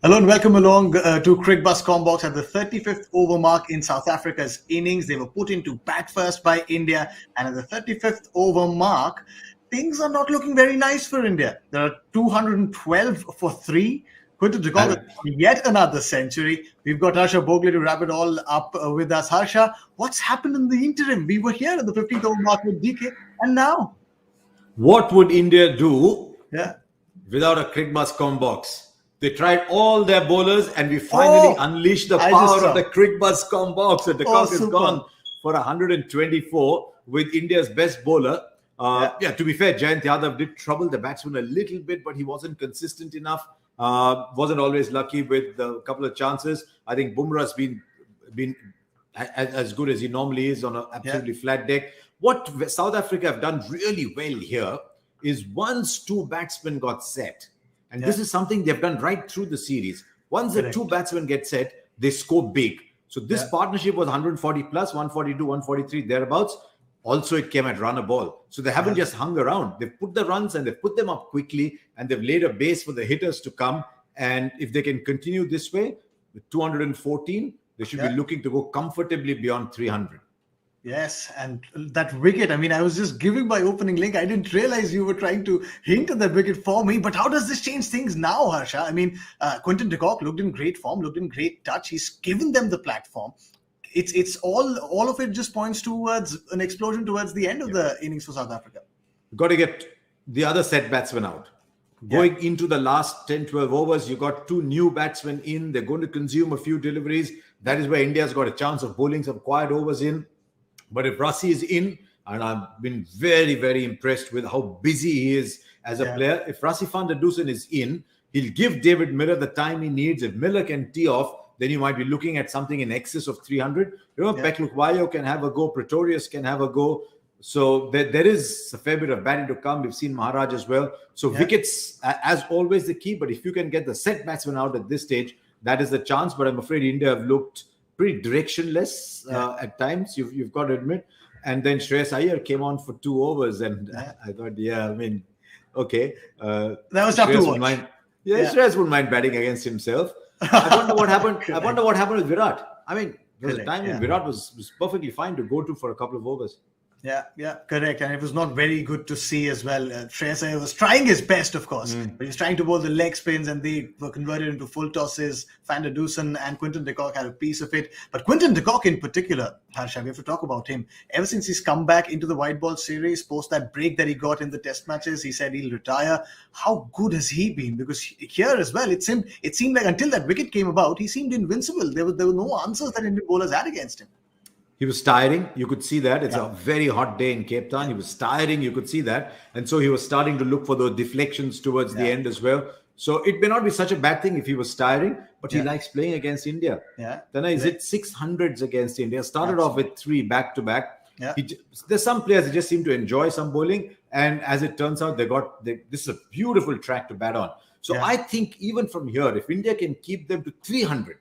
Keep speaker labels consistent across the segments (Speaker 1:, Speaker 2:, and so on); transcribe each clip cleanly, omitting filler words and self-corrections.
Speaker 1: Hello and welcome along to Cricbuzz Comm Box at the 35th over mark in South Africa's innings. They were put into bat first by India, and at the 35th over mark, things are not looking very nice for India. There are 212 for 3. Quinton de Kock yet another century. We've got Harsha Bhogle to wrap it all up with us. Harsha, what's happened in the interim? We were here at the 15th over mark with DK, and now?
Speaker 2: What would India do
Speaker 1: Yeah.
Speaker 2: without a Cricbuzz Comm Box? They tried all their bowlers, and we finally unleashed the power of the Cricbuzz Comm Box. And the Kock has gone for 124 with India's best bowler. To be fair, Jayant Yadav did trouble the batsman a little bit, but he wasn't consistent enough. Wasn't always lucky with a couple of chances. I think Bumrah's been as good as he normally is on an absolutely flat deck. What South Africa have done really well here is once two batsmen got set, and this is something they've done right through the series. Once the two batsmen get set, they score big. So this partnership was 140 plus, 142, 143, thereabouts. Also, it came at run a ball. So they haven't just hung around. They've put the runs and they've put them up quickly, and they've laid a base for the hitters to come. And if they can continue this way, with 214, they should be looking to go comfortably beyond 300.
Speaker 1: Yes, and that wicket, I mean, I was just giving my opening link. I didn't realize you were trying to hint at that wicket for me. But how does this change things now, Harsha? I mean, Quinton de Kock looked in great form, looked in great touch. He's given them the platform. It's all of it just points towards an explosion towards the end of the innings for South Africa.
Speaker 2: Got to get the other set batsmen out. Going into the last 10, 12 overs, you got two new batsmen in. They're going to consume a few deliveries. That is where India's got a chance of bowling some quiet overs in. But if Rassie is in, and I've been very, very impressed with how busy he is as a player. If Rassie van der Dussen is in, he'll give David Miller the time he needs. If Miller can tee off, then you might be looking at something in excess of 300. Peklukwayo can have a go. Pretorius can have a go. So there is a fair bit of batting to come. We've seen Maharaj as well. So wickets, as always, the key. But if you can get the set batsman out at this stage, that is the chance. But I'm afraid India have looked pretty directionless at times, you've got to admit. And then Shreyas Iyer came on for 2 overs, and I thought, okay.
Speaker 1: That was tough to watch.
Speaker 2: Shreyas wouldn't mind batting against himself. I wonder what happened. I wonder what happened with Virat. I mean, there was a time when Virat was perfectly fine to go to for a couple of overs.
Speaker 1: Yeah, correct. And it was not very good to see as well. Shreyas Iyer was trying his best, of course, but he was trying to bowl the leg spins, and they were converted into full tosses. Van der Dussen and Quinton de Kock had a piece of it. But Quinton de Kock in particular, Harsha, we have to talk about him. Ever since he's come back into the white ball series, post that break that he got in the test matches, he said he'll retire. How good has he been? Because here as well, it seemed like until that wicket came about, he seemed invincible. There were no answers that Indian bowlers had against him.
Speaker 2: He was tiring. You could see that. It's a very hot day in Cape Town. He was tiring. You could see that. And so he was starting to look for those deflections towards the end as well. So it may not be such a bad thing if he was tiring, but he likes playing against India. Then he's hit 600s against India. Started off with 3 back-to-back. There's some players that just seem to enjoy some bowling. And as it turns out, this is a beautiful track to bat on. So I think even from here, if India can keep them to 300,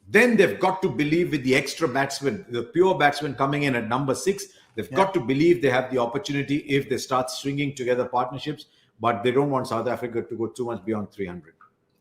Speaker 2: then they've got to believe with the extra batsman, the pure batsman coming in at number 6, they've got to believe they have the opportunity if they start stringing together partnerships, but they don't want South Africa to go too much beyond 300.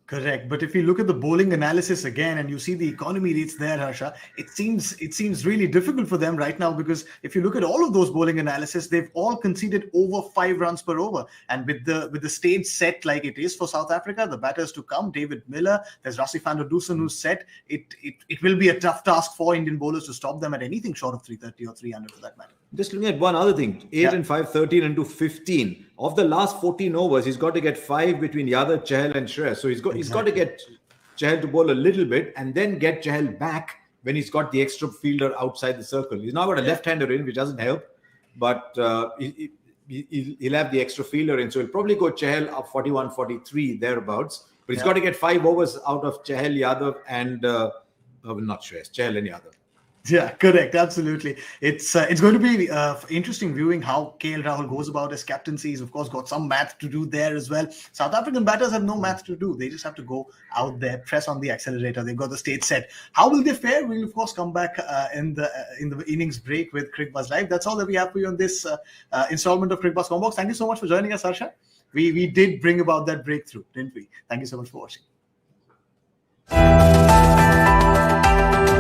Speaker 1: Correct. But if you look at the bowling analysis again and you see the economy rates there, Harsha, it seems really difficult for them right now, because if you look at all of those bowling analysis, they've all conceded over 5 runs per over. And with the stage set like it is for South Africa, the batters to come, David Miller, there's Rassie van der Dussen who's set. It will be a tough task for Indian bowlers to stop them at anything short of 330 or 300 for that matter.
Speaker 2: Just looking at one other thing, 8 and 5, 13 into 15. Of the last 14 overs, he's got to get 5 between Yadav, Chahal and Shreyas. So he's got to get Chahal to bowl a little bit and then get Chahal back when he's got the extra fielder outside the circle. He's now got a left-hander in, which doesn't help, but he'll have the extra fielder in. So he'll probably go Chahal up 41, 43, thereabouts. But he's got to get 5 overs out of Chahal, Yadav and not Shreyas, Chahal and Yadav.
Speaker 1: Yeah, correct. Absolutely. It's going to be interesting viewing how KL Rahul goes about his captaincy. He's, of course, got some math to do there as well. South African batters have no math to do. They just have to go out there, press on the accelerator. They've got the stage set. How will they fare? We'll, of course, come back in the innings break with Cricbuzz Live. That's all that we have for you on this installment of Cricbuzz Comm Box. Thank you so much for joining us, Harsha. We did bring about that breakthrough, didn't we? Thank you so much for watching.